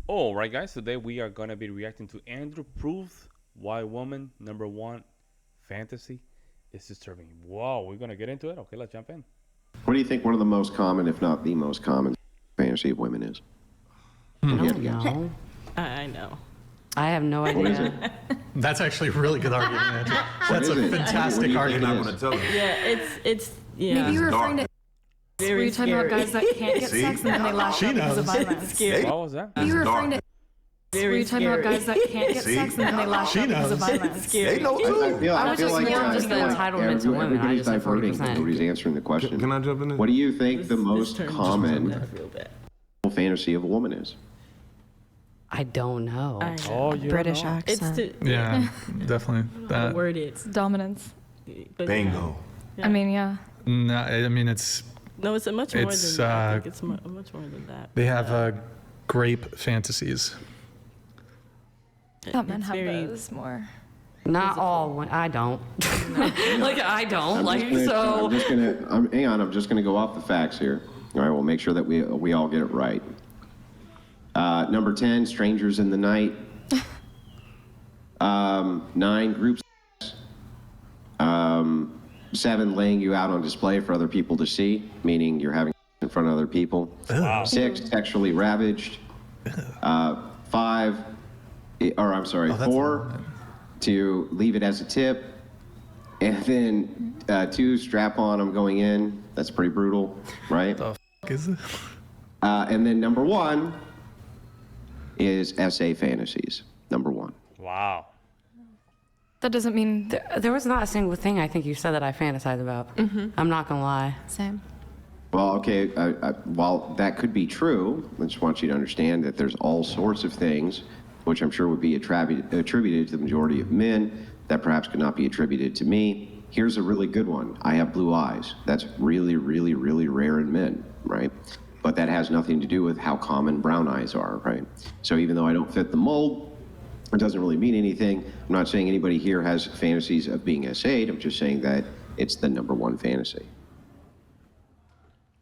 All right, guys. Today we are gonna be reacting to Andrew proves why woman number one fantasy is disturbing. Whoa, we're gonna get into it. Okay, let's jump in. What do you think one of the most common, if not the most common, fantasy of women is? I Yeah, don't yeah. know. I know. I have no What is idea. it? That's actually a really good argument, Andrew. That's is a it? What do fantastic you think argument. it I'm is? gonna tell you. Yeah, it's yeah. Maybe you're referring to were very you talking about scary. guys that can't get See? sex and then they lash She out because of knows. violence? Scary. What was that? Maybe you're referring to were Very you talking about scary. guys that can't get See? sex and then they lash She out because of knows. violence? Scary. They know too. I was just like more just the entitlement to women. I Everybody's just said diverting. 40%. Nobody's answering the question. Can I jump in? What do you think the most This turned common real bad. fantasy of a woman is? I don't know. I know. Oh, you British know. It's accent. Yeah, definitely. the That. word it's Dominance. but Bingo. Yeah. I mean, yeah. No, I mean it's. No, it's a much more It's, than that. I think it's much more than that. They have grape fantasies. Thought men It's have very- those more. Not all. I don't. Like I don't. Like I'm so. just gonna, hang on, I'm just gonna go off the facts here. All right, we'll make sure that we all get it right. Number 10, strangers in the night. 9, group sex. 7, laying you out on display for other people to see, meaning you're having in front of other people. Wow. 6, sexually ravaged. 5, or I'm sorry, that's 4, to leave it as a tip. And then 2, strap on, I'm going in. That's pretty brutal, right? The f- is it? And then number 1 is SA fantasies. Number 1. Wow. That doesn't mean There was not a single thing I think you said that I fantasize about. I'm not gonna lie. same. Well, okay, while that could be true, I just want you to understand that there's all sorts of things, which I'm sure would be attributed to the majority of men, that perhaps could not be attributed to me. Here's a really good one. I have blue eyes. That's really, really, really rare in men, right? But that has nothing to do with how common brown eyes are, right? So even though I don't fit the mold, it doesn't really mean anything. I'm not saying anybody here has fantasies of being SA'd. I'm just saying that it's the number 1 fantasy.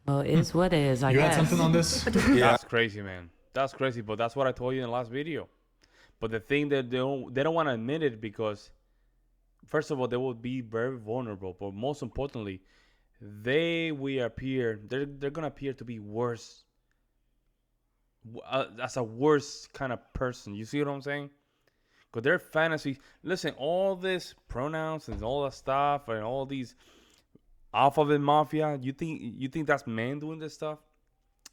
Well, it is what it is. I You guess. had something on this? That's crazy, man. That's crazy, but that's what I told you in the last video. But the thing that they don't want to admit it because, first of all, they will be very vulnerable. But most importantly, they're gonna appear to be worse, as a worse kind of person. You see what I'm saying? Because their fantasy, listen, all this pronouns and all that stuff and all these alphabet mafia. You think that's men doing this stuff?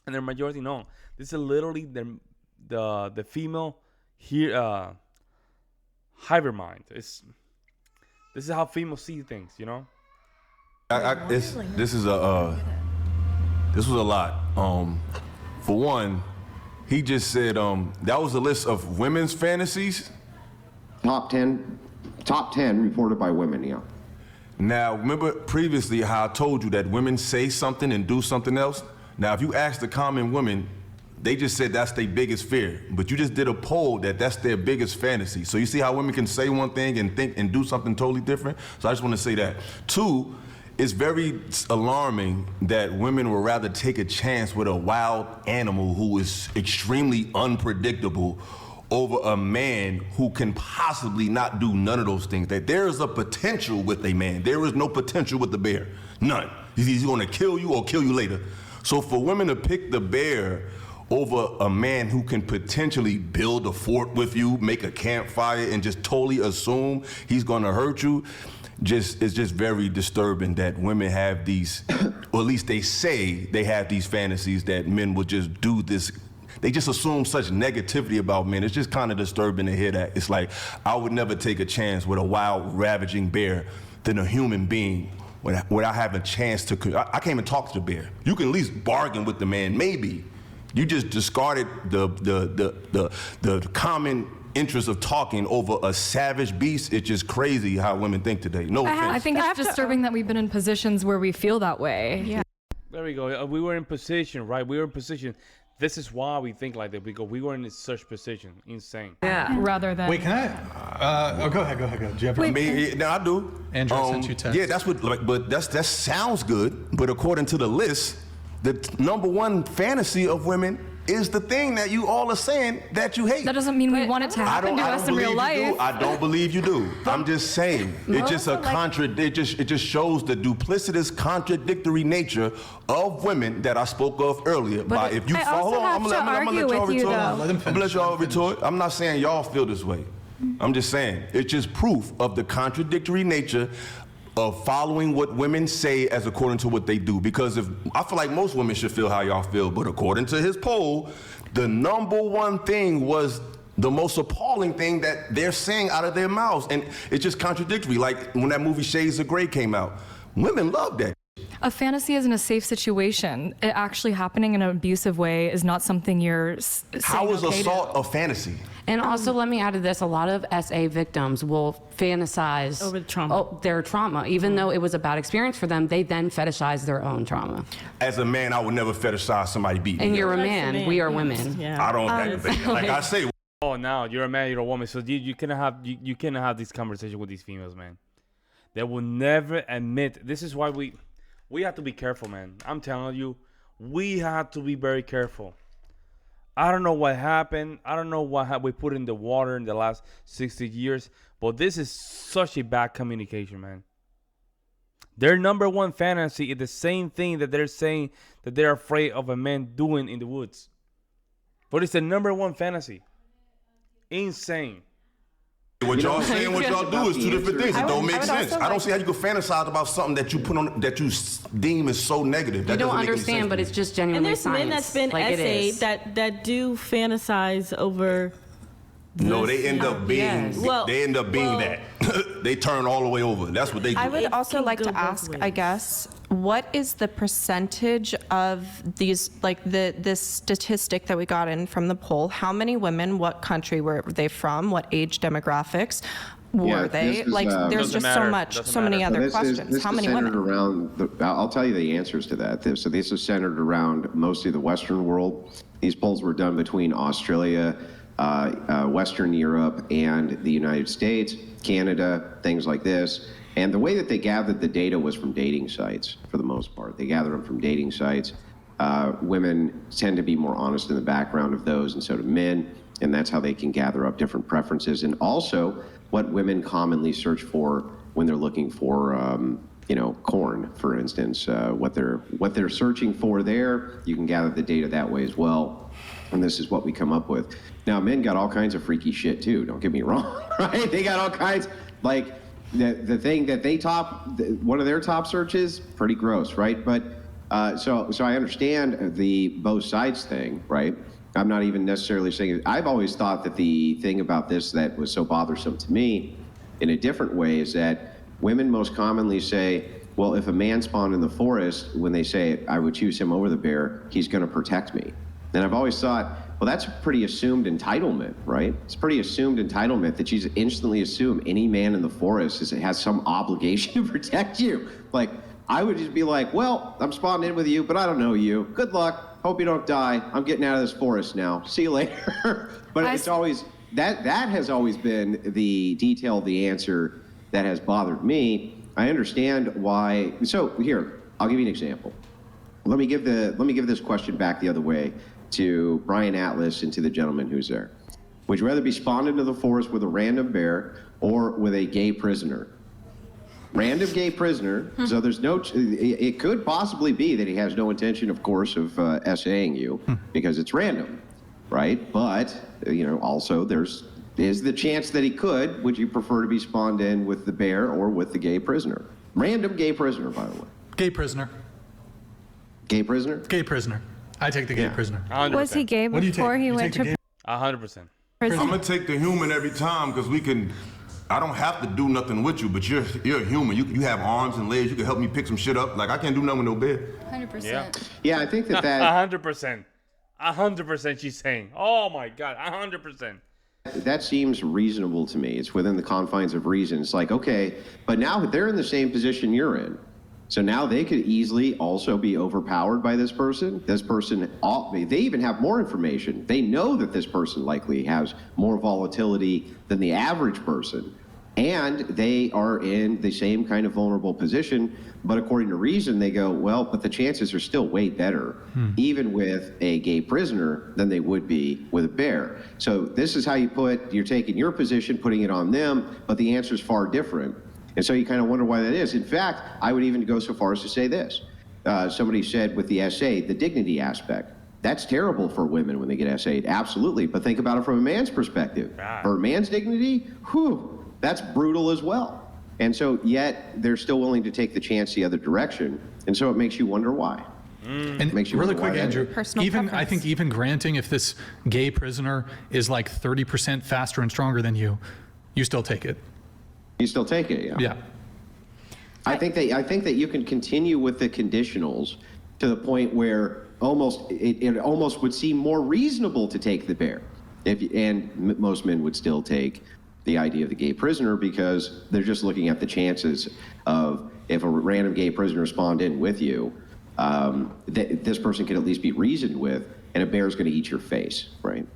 And their majority, no. This is literally the female here hybrid mind. This is how females see things, you know. This was a lot. For one, he just said that was a list of women's fantasies. Top 10 reported by women, yeah. Now, remember previously how I told you that women say something and do something else? Now, if you ask the common women, they just said that's their biggest fear. But you just did a poll that's their biggest fantasy. So you see how women can say one thing and think and do something totally different? So I just want to say that. 2, it's very alarming that women would rather take a chance with a wild animal who is extremely unpredictable over a man who can possibly not do none of those things. That there is a potential with a man. There is no potential with the bear. None. He's going to kill you or kill you later. So for women to pick the bear over a man who can potentially build a fort with you, make a campfire, and just totally assume he's going to hurt you, it's just very disturbing that women have these, or at least they say they have these fantasies that men will just do this. They just assume such negativity about men. It's just kind of disturbing to hear that. It's like, I would never take a chance with a wild, ravaging bear than a human being without having a chance to, I can't even talk to the bear. You can at least bargain with the man, maybe. You just discarded the common interest of talking over a savage beast. It's just crazy how women think today. No offense. I think it's disturbing that we've been in positions where we feel that way. Yeah. There we go. We were in position, right? We were in position. This is why we think like that, because we were in such position. Insane. Yeah. Rather than. Wait, can I? Go ahead. Do you have I mean, no, I do. Andrew sent you text. Yeah, that's what. But that sounds good. But according to the list, the number 1 fantasy of women is the thing that you all are saying that you hate. That doesn't mean we want it to happen to us in real life. I don't believe you do. I'm just saying. It's just a it just shows the duplicitous, contradictory nature of women that I spoke of earlier. But if you I follow, also have to argue with you, though. I'm gonna let y'all retort. I'm not saying y'all feel this way. I'm just saying it's just proof of the contradictory nature of following what women say as according to what they do. Because if I feel like most women should feel how y'all feel, but according to his poll, the number one thing was the most appalling thing that they're saying out of their mouths, and it's just contradictory. Like when that movie Shades of Grey came out, women loved that. A fantasy isn't a safe situation. It actually happening in an abusive way is not something you're saying. How is okay assault a fantasy? And also, let me add to this, a lot of SA victims will fantasize Over the trauma. their trauma. Even though it was a bad experience for them, they then fetishize their own trauma. As a man, I would never fetishize somebody beating me. And you're a up. man, we are women. Yeah. I don't, like I say, Oh, now you're a man, you're a woman. So you cannot have this conversation with these females, man. They will never admit. This is why we have to be careful, man. I'm telling you, we have to be very careful. I don't know what happened. I don't know what we put in the water in the last 60 years, but this is such a bad communication, man. Their number one fantasy is the same thing that they're saying that they're afraid of a man doing in the woods. But it's the number one fantasy. Insane. what y'all say and what y'all do is two different things. It don't make sense. I don't see how you can fantasize about something that you put on that you deem is so negative. That You don't doesn't make any understand, sense but to it's me. just And genuinely there's science. men that's been like it essayed is. that do fantasize over. No, they end up being Yes. Well- they end up being that. They turn all the way over. That's what they do. I would It also can like go to both ask, I ways. guess, what is the percentage of these, like this statistic that we got in from the poll? How many women, what country were they from, what age demographics Yeah, were they? this is, Like, there's Doesn't just so matter. much, Doesn't so many matter. other This questions. is How many centered women? around I'll tell you the answers to that. So this is centered around mostly the Western world. These polls were done between Australia, Western Europe, and the United States, Canada, things like this. And the way that they gathered the data was from dating sites, for the most part. They gathered them from dating sites. Women tend to be more honest in the background of those, and so do men. And that's how they can gather up different preferences. And also, what women commonly search for when they're looking for, corn, for instance. What they're searching for there, you can gather the data that way as well. And this is what we come up with. Now, men got all kinds of freaky shit too. Don't get me wrong, right? They got all kinds, like the thing that they one of their top searches, pretty gross, right? But so I understand the both sides thing, right? I'm not even necessarily saying. I've always thought that the thing about this that was so bothersome to me, in a different way, is that women most commonly say, well, if a man spawned in the forest, when they say I would choose him over the bear, he's going to protect me. And I've always thought, well, that's a pretty assumed entitlement, right? It's pretty assumed entitlement that you instantly assume any man in the forest has some obligation to protect you. Like, I would just be like, well, I'm spawned in with you, but I don't know you. Good luck. Hope you don't die. I'm getting out of this forest now. See you later. But it's always, that has always been the detail of the answer that has bothered me. I understand why. So here, I'll give you an example. Let me give this question back the other way to Brian Atlas and to the gentleman who's there. Would you rather be spawned into the forest with a random bear or with a gay prisoner? Random gay prisoner, so there's no, it could possibly be that he has no intention, of course, of essaying you because it's random, right? But, also is the chance that he could. Would you prefer to be spawned in with the bear or with the gay prisoner? Random gay prisoner, by the way. Gay prisoner. Gay prisoner? Gay prisoner. I take the gay prisoner. 100%. Was he gay What do you before take? he You went take the to gay- 100%. I'm prison? gonna take the human every time because I don't have to do nothing with you, but you're a human. You have arms and legs. You can help me pick some shit up. Like, I can't do nothing with no bed. 100%. Yeah, I think that 100%. 100% she's saying. Oh my God, 100%. that seems reasonable to me. It's within the confines of reason. It's like, okay, but now they're in the same position you're in. So now they could easily also be overpowered by this person. They even have more information. They know that this person likely has more volatility than the average person. And they are in the same kind of vulnerable position, but according to Reason, they go, well, but the chances are still way better, even with a gay prisoner, than they would be with a bear. So this is how you're taking your position, putting it on them, but the answer is far different. And so you kind of wonder why that is. In fact, I would even go so far as to say this. Somebody said with the essay, the dignity aspect. That's terrible for women when they get essayed, absolutely. But think about it from a man's perspective. For a man's dignity, whew, that's brutal as well. And so yet they're still willing to take the chance the other direction. And so it makes you wonder why. And Makes you really wonder why quick, that Andrew, is. Personal I preference. think even granting if this gay prisoner is like 30% faster and stronger than you still take it. You still take it, yeah. Yeah. I think that you can continue with the conditionals to the point where it almost would seem more reasonable to take the bear. Most men would still take the idea of the gay prisoner because they're just looking at the chances of if a random gay prisoner spawned in with you, this person could at least be reasoned with, and a bear's going to eat your face, right?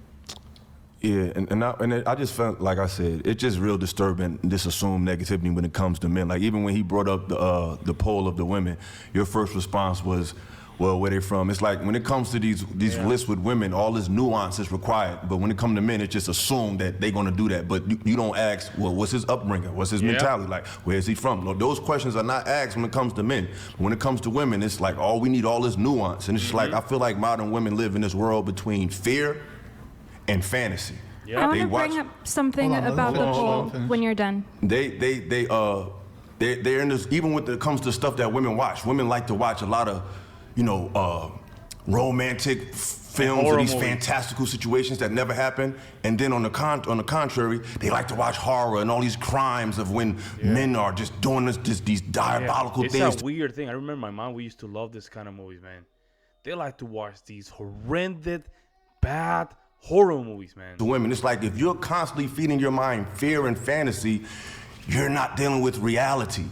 Yeah, and I just felt, like I said, it's just real disturbing, this assumed negativity when it comes to men. Like, even when he brought up the poll of the women, your first response was, well, where they from? It's like, when it comes to these lists with women, all this nuance is required. But when it comes to men, it's just assumed that they're going to do that. But you don't ask, well, what's his upbringing? What's his mentality? Like, where is he from? No, those questions are not asked when it comes to men. But when it comes to women, it's like, we need all this nuance. And it's just like, I feel like modern women live in this world betwing fear and fantasy. I want They to watch- bring up something Hold on, about the hold on, poll finish. when you're done. They're in this, even when it comes to stuff that women watch. Women like to watch a lot of, romantic films or horror these movies. fantastical situations that never happen. And then on the contrary, they like to watch horror and all these crimes of when men are just doing these diabolical It's things. a weird thing. I remember my mom, we used to love this kind of movies, man. They like to watch these horrendous, bad horror movies, man. To women, it's like if you're constantly feeding your mind fear and fantasy, you're not dealing with reality,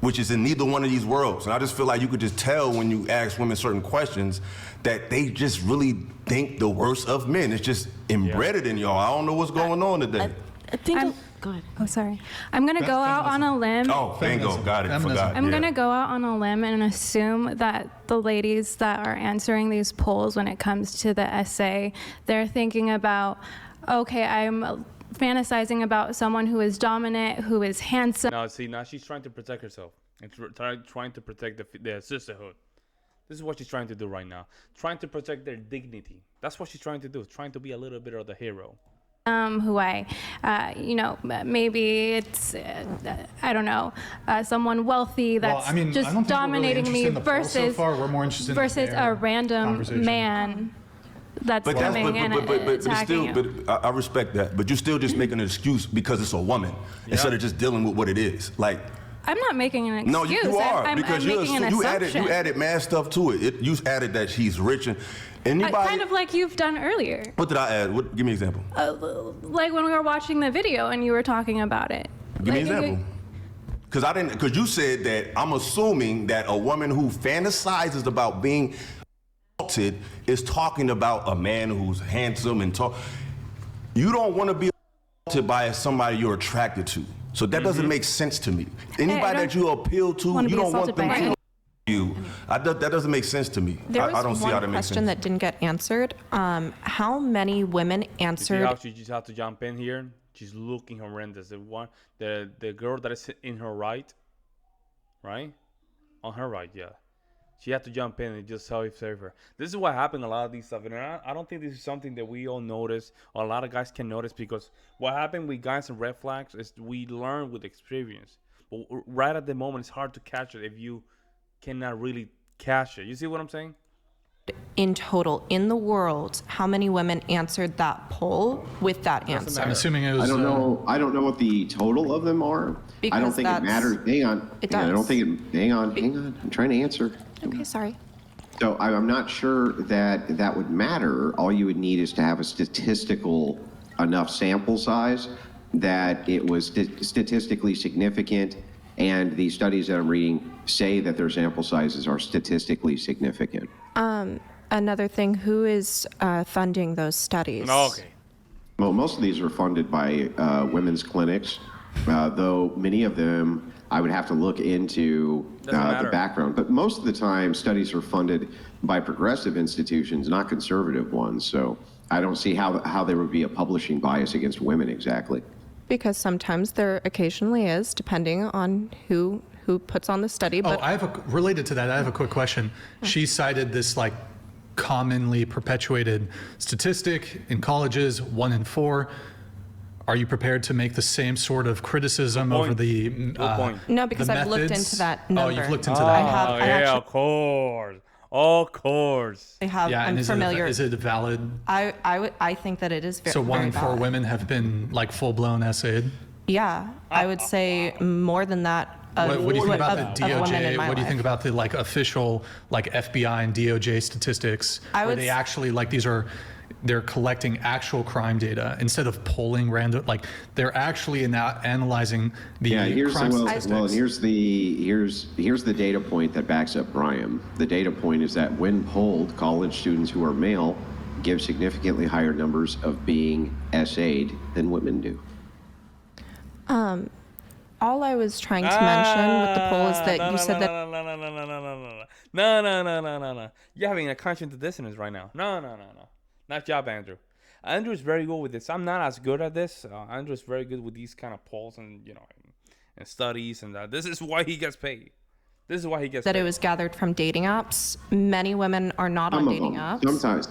which is in neither one of these worlds. And I just feel like you could just tell when you ask women certain questions that they just really think the worst of men. It's just embedded in y'all. I don't know what's going on today. I think Go ahead. Oh, sorry. I'm going to go out on a limb. Oh, bingo, Feminism. got it, Feminism. forgot. I'm yeah. going to go out on a limb and assume that the ladies that are answering these polls when it comes to the essay, they're thinking about, okay, I'm fantasizing about someone who is dominant, who is handsome. Now, see, now she's trying to protect herself and trying to protect the sisterhood. This is what she's trying to do right now. Trying to protect their dignity. That's what she's trying to do. Trying to be a little bit of the hero. Who maybe it's, I don't know, someone wealthy that's I don't just think we're really dominating interested me in the poll so versus far. We're more interested in versus their a random conversation. man that's But that's coming and but attacking still, you. but I respect that. But you're still just making an excuse because it's a woman instead of just dealing with what it is. Like, I'm not making an excuse. no, you are I'm because making an you assumption. added mad stuff to it. You added that she's rich and anybody. Kind of like you've done earlier. What did I add? Give me an example. Like when we were watching the video and you were talking about it. Give me an Like, example. Because you said that I'm assuming that a woman who fantasizes about being assaulted is talking about a man who's handsome and tall. You don't want to be assaulted by somebody you're attracted to. So that doesn't make sense to me. Anybody that you appeal to, wanna you be don't want assaulted them by to anyone. you. That doesn't make sense to me. There I was don't see one how that makes question sense. that didn't get answered. How many women You see answered? how she just had to jump in here? She's looking horrendous. The girl that is in her right? On her right, yeah. She had to jump in and just save her. This is what happened a lot of these stuff. And I don't think this is something that we all notice, or a lot of guys can notice, because what happened with guys and red flags is we learn with experience. But right at the moment, it's hard to catch it if you cannot really catch it. You see what I'm saying? In total, in the world, how many women answered that poll with that answer? I'm assuming it was. I don't know. I don't know what the total of them are. I don't Because think it that's- matters. Hang on. It I don't does. think it. Hang on. I'm trying to answer. Okay, sorry. So I'm not sure that that would matter. All you would need is to have a statistical enough sample size that it was statistically significant, and the studies that I'm reading say that their sample sizes are statistically significant. Another thing, who is funding those studies? Okay. Well, most of these are funded by women's clinics though many of them I would have to look into the background. But most of the time, studies are funded by progressive institutions, not conservative ones. So I don't see how there would be a publishing bias against women exactly. Because sometimes there occasionally is, depending on who puts on the study. But related to that, I have a quick question. She cited this like commonly perpetuated statistic in colleges, 1 in 4. Are you prepared to make the same sort of criticism over the no, because the I've looked methods? into that number. Oh, you've looked into that. I actually, of course. Of course. I have. Yeah, I'm and familiar. Is it valid? I think that it is very. So 1 in 4 valid. women have been like full-blown essayed? Yeah, I would say more than that. What do you think about the of women in DOJ? my What do you life. think about the like official like FBI and DOJ statistics where they actually like they're collecting actual crime data instead of polling random, like they're actually analyzing the crime statistics. Well, and here's the data point that backs up Brian. The data point is that when polled, college students who are male give significantly higher numbers of being essayed than women do. All I was trying to mention with the poll is that you said that. No. You're having a conscious dissonance right now. No. Nice job, Andrew. Andrew's very good with this. I'm not as good at this. Andrew's very good with these kind of polls and and studies and that. This is why he gets paid. This is why he gets That paid. it was gathered from dating apps. Many women are not on dating apps. Sometimes.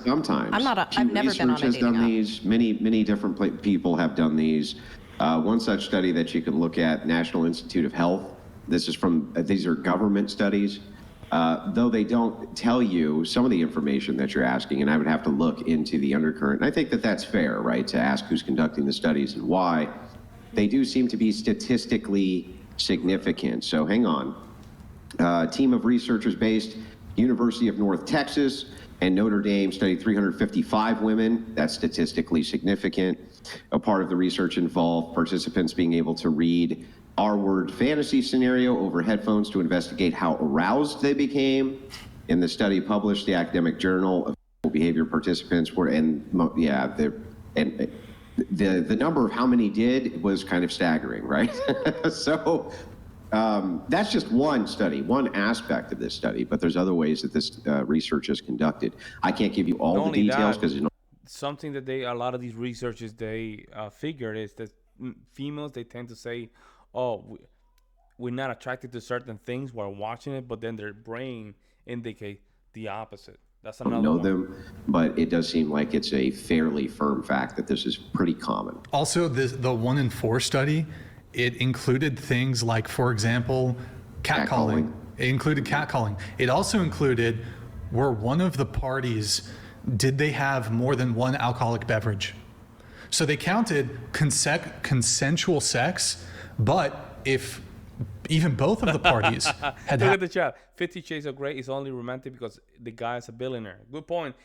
I've never been on a Research has dating done app. these. Many different people have done these. One such study that you can look at, National Institute of Health. These are government studies. Though they don't tell you some of the information that you're asking, and I would have to look into the undercurrent. And I think that that's fair, right, to ask who's conducting the studies and why. They do seem to be statistically significant. So hang on. A team of researchers based University of North Texas and Notre Dame studied 355 women. That's statistically significant. A part of the research involved participants being able to read R-word fantasy scenario over headphones to investigate how aroused they became. In the study published, the academic journal of behavior participants were, the number of how many did was kind of staggering, right? So that's just one study, one aspect of this study, but there's other ways that this research is conducted. I can't give you all the details because something that a lot of these researchers figured is that females, they tend to say, oh, we're not attracted to certain things while watching it, but then their brain indicate the opposite. That's another know one. them, but it does seem like it's a fairly firm fact that this is pretty common. Also, the 1 in 4 study, it included things like, for example, catcalling. It included catcalling. It also included, were one of the parties, did they have more than one alcoholic beverage? So they counted consensual sex, but if even both of the parties had Look at the chat. 50 Shades of Grey is only romantic because the guy is a billionaire. Good point.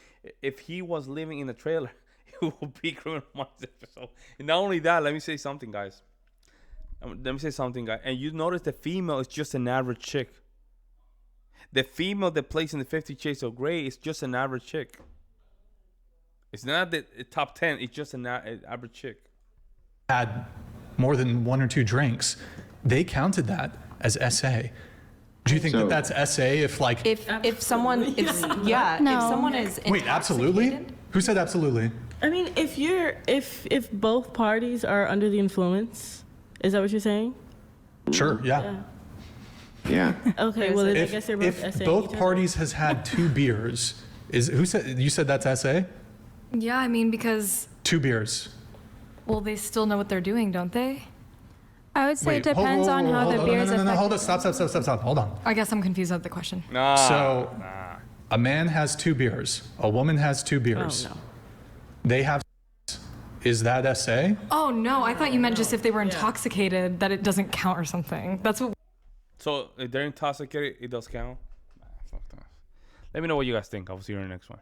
If he was living in a trailer, he would be criminalized. So, and not only that, let me say something, guys. And you notice the female is just an average chick. The female that plays in the 50 Shades of Grey is just an average chick. It's not the top 10. It's just an average chick. Had more than 1 or 2 drinks. They counted that as SA. Do you think that that's SA if like... If someone is Wait, absolutely? Who said absolutely? I mean, if both parties are under the influence, is that what you're saying? Sure, yeah. Yeah. Okay, well, then I guess they're both If SA. both parties has had 2 beers, you said that's SA? Yeah, I mean, because, 2 beers. well, they still know what they're doing, don't they? I would say it depends on how the beers affect. Hold on, stop, hold on. I guess I'm confused at the question. A man has 2 beers, a woman has 2 beers. Oh, no. They have, is that SA? Oh, no, I thought you meant just if they were intoxicated, that it doesn't count or something. That's what... So if they're intoxicated, it does count? Fuck that. Let me know what you guys think. I'll see you in the next one.